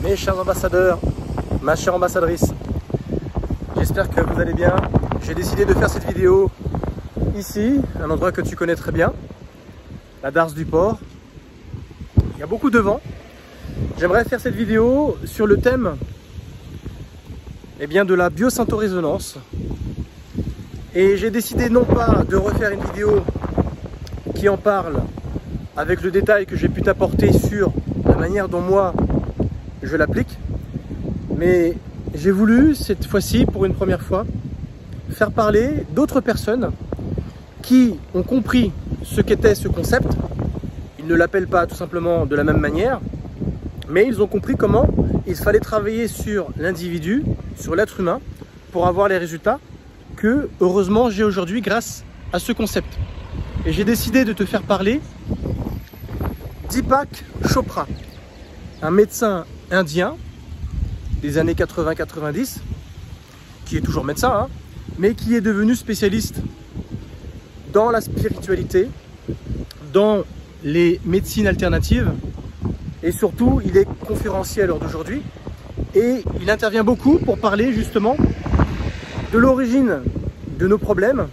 mes chers ambassadeurs, ma chère ambassadrice. J'espère que vous allez bien. J'ai décidé de faire cette vidéo ici, un endroit que tu connais très bien, la Darse du Port. Il y a beaucoup de vent. J'aimerais faire cette vidéo sur le thème de la biosynthorésonance. Et j'ai décidé non pas de refaire une vidéo qui en parle avec le détail que j'ai pu t'apporter sur la manière dont moi je l'applique, mais j'ai voulu cette fois-ci, pour une première fois, faire parler d'autres personnes qui ont compris ce qu'était ce concept. Ils ne l'appellent pas tout simplement de la même manière, mais ils ont compris comment il fallait travailler sur l'individu, sur l'être humain, pour avoir les résultats que, heureusement, j'ai aujourd'hui grâce à ce concept. Et j'ai décidé de te faire parler Deepak Chopra, un médecin indien des années 80-90, qui est toujours médecin, hein, mais qui est devenu spécialiste dans la spiritualité, dans les médecines alternatives, et surtout il est conférencier à l'heure d'aujourd'hui, et il intervient beaucoup pour parler justement de l'origine de nos problèmes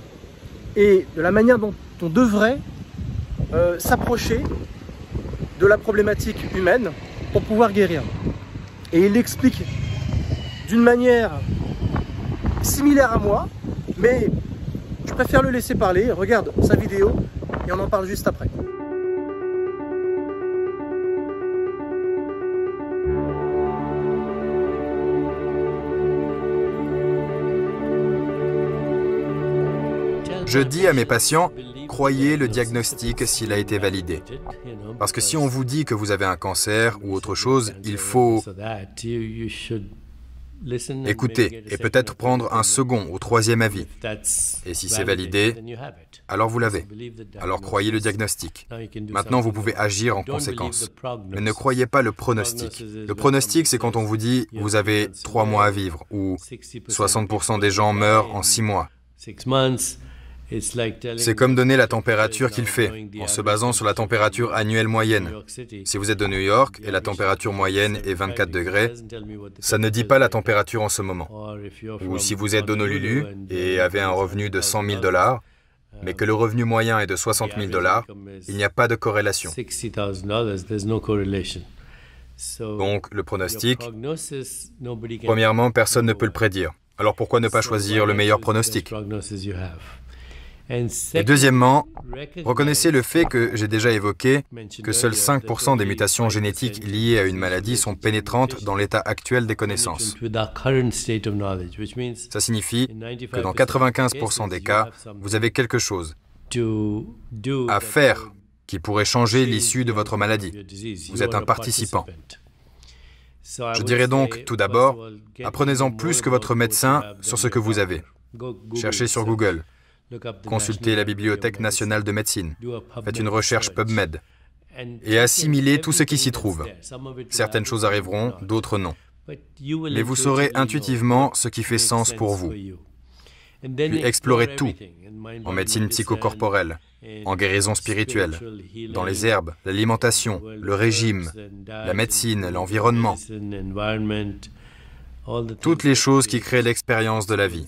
et de la manière dont on devrait s'approcher de la problématique humaine pour pouvoir guérir. Et il l'explique d'une manière similaire à moi, mais je préfère le laisser parler. Regarde sa vidéo et on en parle juste après. Je dis à mes patients, croyez le diagnostic s'il a été validé. Parce que si on vous dit que vous avez un cancer ou autre chose, il faut écouter et peut-être prendre un second ou troisième avis. Et si c'est validé, alors vous l'avez. Alors croyez le diagnostic. Maintenant, vous pouvez agir en conséquence. Mais ne croyez pas le pronostic. Le pronostic, c'est quand on vous dit « vous avez 3 mois à vivre » ou « 60% des gens meurent en 6 mois ». C'est comme donner la température qu'il fait, en se basant sur la température annuelle moyenne. Si vous êtes de New York et la température moyenne est 24 degrés, ça ne dit pas la température en ce moment. Ou si vous êtes d'Honolulu et avez un revenu de 100 000 $, mais que le revenu moyen est de 60 000 $, il n'y a pas de corrélation. Donc, le pronostic, premièrement, personne ne peut le prédire. Alors pourquoi ne pas choisir le meilleur pronostic ? Et deuxièmement, reconnaissez le fait que j'ai déjà évoqué que seuls 5% des mutations génétiques liées à une maladie sont pénétrantes dans l'état actuel des connaissances. Ça signifie que dans 95% des cas, vous avez quelque chose à faire qui pourrait changer l'issue de votre maladie. Vous êtes un participant. Je dirais donc, tout d'abord, apprenez-en plus que votre médecin sur ce que vous avez. Cherchez sur Google. Consultez la Bibliothèque nationale de médecine, faites une recherche PubMed et assimilez tout ce qui s'y trouve. Certaines choses arriveront, d'autres non. Mais vous saurez intuitivement ce qui fait sens pour vous. Puis explorez tout, en médecine psychocorporelle, en guérison spirituelle, dans les herbes, l'alimentation, le régime, la médecine, l'environnement, toutes les choses qui créent l'expérience de la vie.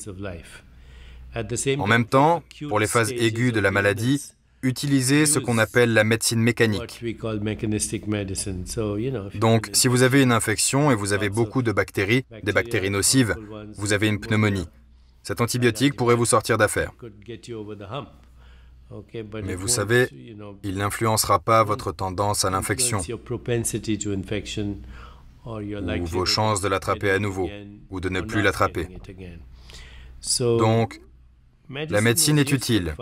En même temps, pour les phases aiguës de la maladie, utilisez ce qu'on appelle la médecine mécanique. Donc, si vous avez une infection et vous avez beaucoup de bactéries, des bactéries nocives, vous avez une pneumonie. Cet antibiotique pourrait vous sortir d'affaire. Mais vous savez, il n'influencera pas votre tendance à l'infection, ou vos chances de l'attraper à nouveau, ou de ne plus l'attraper. Donc, la médecine est utile.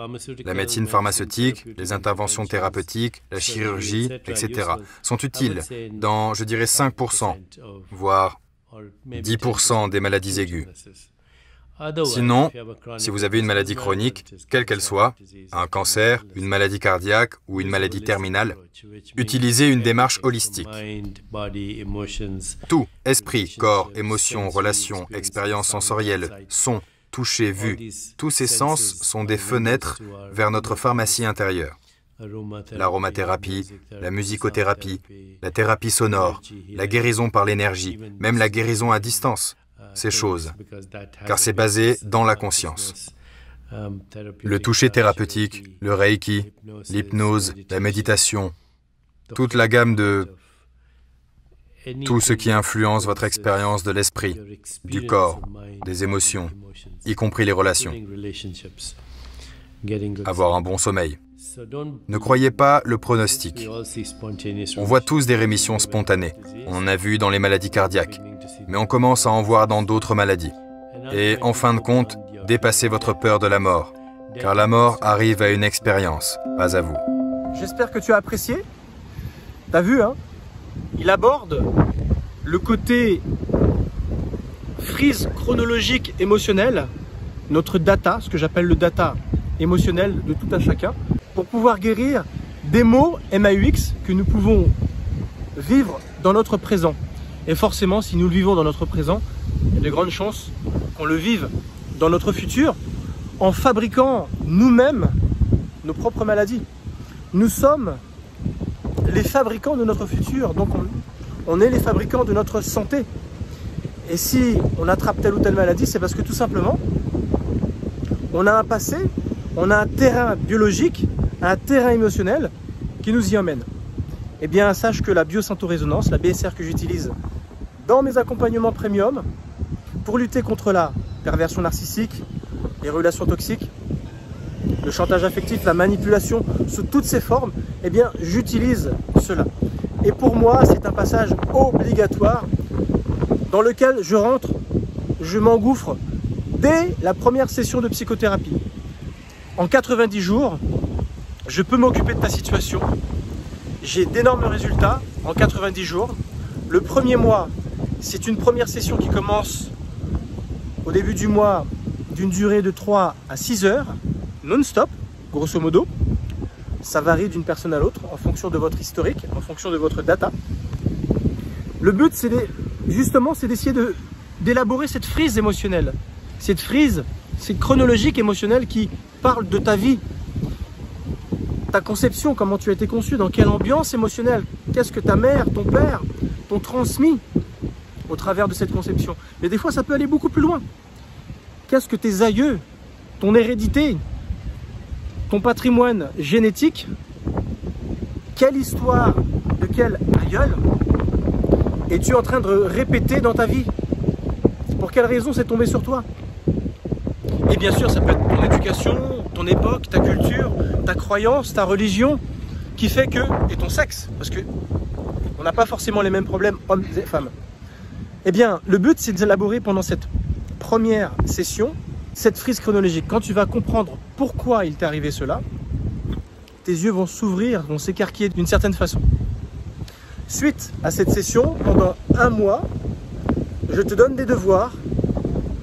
La médecine pharmaceutique, les interventions thérapeutiques, la chirurgie, etc. sont utiles dans, je dirais, 5%, voire 10% des maladies aiguës. Sinon, si vous avez une maladie chronique, quelle qu'elle soit, un cancer, une maladie cardiaque ou une maladie terminale, utilisez une démarche holistique. Tout, esprit, corps, émotions, relations, expériences sensorielles, son, toucher, vue, tous ces sens sont des fenêtres vers notre pharmacie intérieure. l'aromathérapie, la musicothérapie, la thérapie sonore, la guérison par l'énergie, même la guérison à distance, ces choses, car c'est basé dans la conscience. Le toucher thérapeutique, le reiki, l'hypnose, la méditation, toute la gamme de tout ce qui influence votre expérience de l'esprit, du corps, des émotions, y compris les relations. Avoir un bon sommeil. Ne croyez pas le pronostic. On voit tous des rémissions spontanées. On en a vu dans les maladies cardiaques, mais on commence à en voir dans d'autres maladies. Et en fin de compte, dépassez votre peur de la mort, car la mort arrive à une expérience, pas à vous. J'espère que tu as apprécié. T'as vu, hein? Il aborde le côté frise chronologique émotionnelle, notre data, ce que j'appelle le data émotionnel de tout un chacun, pour pouvoir guérir des maux MAUX que nous pouvons vivre dans notre présent. Et forcément, si nous le vivons dans notre présent, il y a de grandes chances qu'on le vive dans notre futur en fabriquant nous-mêmes nos propres maladies. Nous sommes les fabricants de notre futur, donc on est les fabricants de notre santé. Et si on attrape telle ou telle maladie, c'est parce que tout simplement, on a un passé, on a un terrain biologique, un terrain émotionnel qui nous y emmène. Eh bien, sache que la biosyntórésonance, la BSR que j'utilise dans mes accompagnements premium, pour lutter contre la perversion narcissique, les relations toxiques, le chantage affectif, la manipulation sous toutes ses formes, eh bien, j'utilise cela. Et pour moi, c'est un passage obligatoire dans lequel je rentre, je m'engouffre dès la première session de psychothérapie. En 90 jours, je peux m'occuper de ta situation. J'ai d'énormes résultats en 90 jours. Le premier mois, c'est une première session qui commence au début du mois d'une durée de 3 à 6 heures, non-stop, grosso modo. Ça varie d'une personne à l'autre en fonction de votre historique, en fonction de votre data. Le but, c'est justement, c'est d'essayer d'élaborer cette frise émotionnelle. Cette frise, cette chronologique émotionnelle qui parle de ta vie, ta conception, comment tu as été conçu, dans quelle ambiance émotionnelle, qu'est-ce que ta mère, ton père t'ont transmis au travers de cette conception. Mais des fois, ça peut aller beaucoup plus loin. Qu'est-ce que tes aïeux, ton hérédité, ton patrimoine génétique, quelle histoire de quel aïeul es-tu en train de répéter dans ta vie? Pour quelle raison c'est tombé sur toi? Et bien sûr, ça peut être ton éducation, ton époque, ta culture, ta croyance, ta religion, qui fait que, et ton sexe, parce que on n'a pas forcément les mêmes problèmes, hommes et femmes. Eh bien, le but, c'est d'élaborer pendant cette première session, cette frise chronologique. Quand tu vas comprendre pourquoi il t'est arrivé cela, tes yeux vont s'ouvrir, vont s'écarquiller d'une certaine façon. Suite à cette session, pendant un mois, je te donne des devoirs.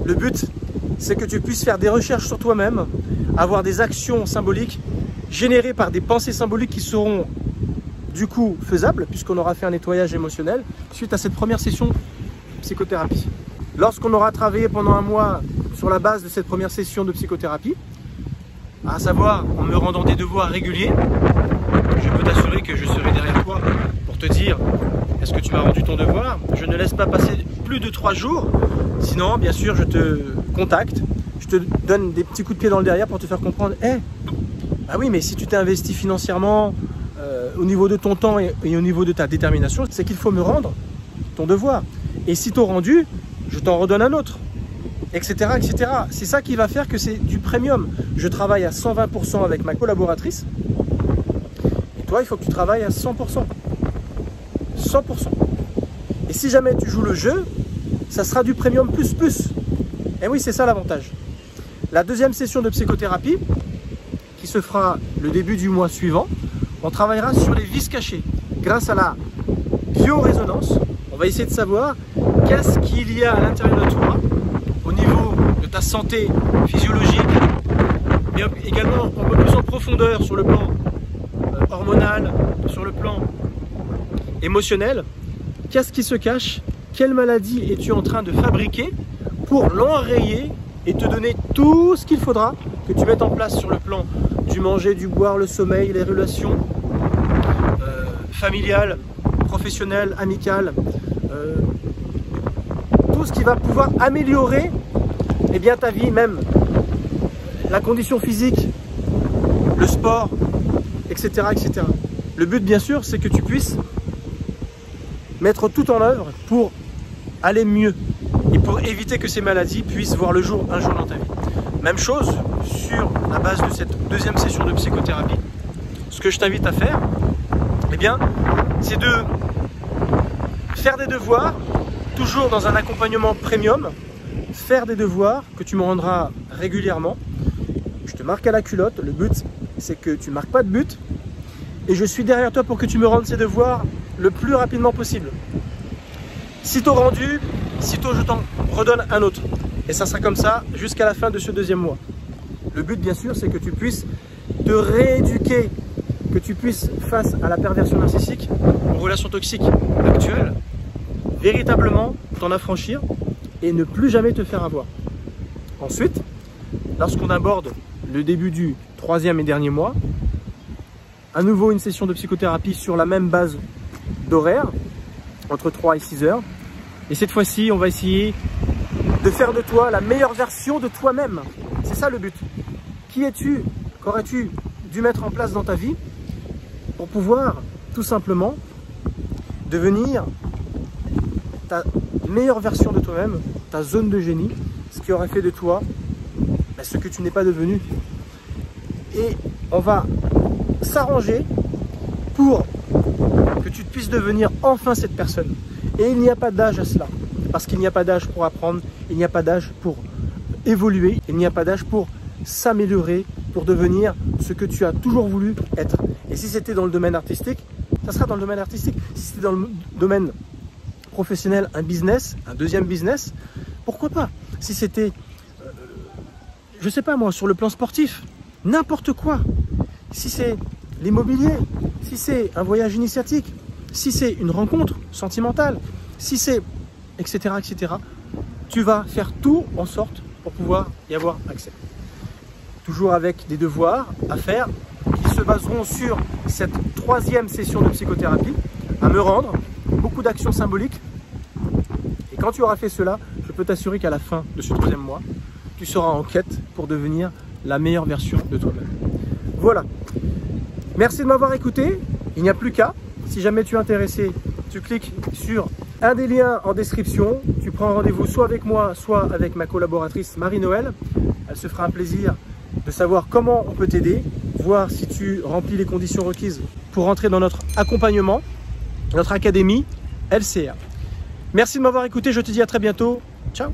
Le but, c'est que tu puisses faire des recherches sur toi-même, avoir des actions symboliques générées par des pensées symboliques qui seront du coup faisables, puisqu'on aura fait un nettoyage émotionnel suite à cette première session psychothérapie. Lorsqu'on aura travaillé pendant un mois sur la base de cette première session de psychothérapie, à savoir en me rendant des devoirs réguliers, je peux t'assurer que je serai derrière toi pour te dire est-ce que tu m'as rendu ton devoir. Je ne laisse pas passer plus de 3 jours, sinon bien sûr je te contacte, je te donne des petits coups de pied dans le derrière pour te faire comprendre ah oui, mais si tu t'es investi financièrement au niveau de ton temps et au niveau de ta détermination, c'est qu'il faut me rendre ton devoir. Et si t'as rendu, je t'en redonne un autre, etc. etc. C'est ça qui va faire que c'est du premium. Je travaille à 120% avec ma collaboratrice. Et toi, il faut que tu travailles à 100%. 100%. Et si jamais tu joues le jeu, ça sera du premium plus plus. Et oui, c'est ça l'avantage. La deuxième session de psychothérapie, qui se fera le début du mois suivant, on travaillera sur les vices cachés. Grâce à la biorésonance, on va essayer de savoir qu'est-ce qu'il y a à l'intérieur de toi, au niveau de ta santé physiologique, mais également un peu plus en profondeur sur le plan hormonal, sur le plan émotionnel. Qu'est-ce qui se cache? Quelle maladie es-tu en train de fabriquer pour l'enrayer et te donner tout ce qu'il faudra que tu mettes en place sur le plan du manger, du boire, le sommeil, les relations familiales, professionnelles, amicales, tout ce qui va pouvoir améliorer eh bien, ta vie, même la condition physique, le sport, etc., etc. Le but, bien sûr, c'est que tu puisses mettre tout en œuvre pour aller mieux et pour éviter que ces maladies puissent voir le jour un jour dans ta vie. Même chose sur la base de cette deuxième session de psychothérapie. Ce que je t'invite à faire, eh bien, c'est de faire des devoirs, toujours dans un accompagnement premium, faire des devoirs que tu me rendras régulièrement. Je te marque à la culotte, le but c'est que tu ne marques pas de but et je suis derrière toi pour que tu me rendes ces devoirs le plus rapidement possible. Sitôt rendu, sitôt je t'en redonne un autre. Et ça sera comme ça jusqu'à la fin de ce deuxième mois. Le but bien sûr c'est que tu puisses te rééduquer, que tu puisses face à la perversion narcissique, aux relations toxiques actuelles, véritablement t'en affranchir et ne plus jamais te faire avoir. Ensuite, lorsqu'on aborde le début du troisième et dernier mois, à nouveau une session de psychothérapie sur la même base d'horaire, entre 3 et 6 heures. Et cette fois-ci, on va essayer de faire de toi la meilleure version de toi-même. C'est ça le but. Qui es-tu? Qu'aurais-tu dû mettre en place dans ta vie pour pouvoir tout simplement devenir ta meilleure version de toi-même, ta zone de génie, ce qui aurait fait de toi ce que tu n'es pas devenu. Et on va s'arranger pour que tu puisses devenir enfin cette personne. Et il n'y a pas d'âge à cela, parce qu'il n'y a pas d'âge pour apprendre, il n'y a pas d'âge pour évoluer, il n'y a pas d'âge pour s'améliorer, pour devenir ce que tu as toujours voulu être. Et si c'était dans le domaine artistique, ça sera dans le domaine artistique. Si c'était dans le domaine professionnel, un business, un deuxième business, pourquoi pas? Si c'était, je sais pas moi, sur le plan sportif, n'importe quoi. Si c'est l'immobilier, si c'est un voyage initiatique, si c'est une rencontre sentimentale, si c'est etc., etc., tu vas faire tout en sorte pour pouvoir y avoir accès. Toujours avec des devoirs à faire qui se baseront sur cette troisième session de psychothérapie, à me rendre, beaucoup d'actions symboliques. Et quand tu auras fait cela, je peux t'assurer qu'à la fin de ce troisième mois, tu seras en quête pour devenir la meilleure version de toi-même. Voilà. Merci de m'avoir écouté. Il n'y a plus qu'à. Si jamais tu es intéressé, tu cliques sur un des liens en description. Tu prends rendez-vous soit avec moi, soit avec ma collaboratrice Marie-Noël. Elle se fera un plaisir de savoir comment on peut t'aider, voir si tu remplis les conditions requises pour rentrer dans notre accompagnement, notre académie LCR. Merci de m'avoir écouté. Je te dis à très bientôt. Ciao.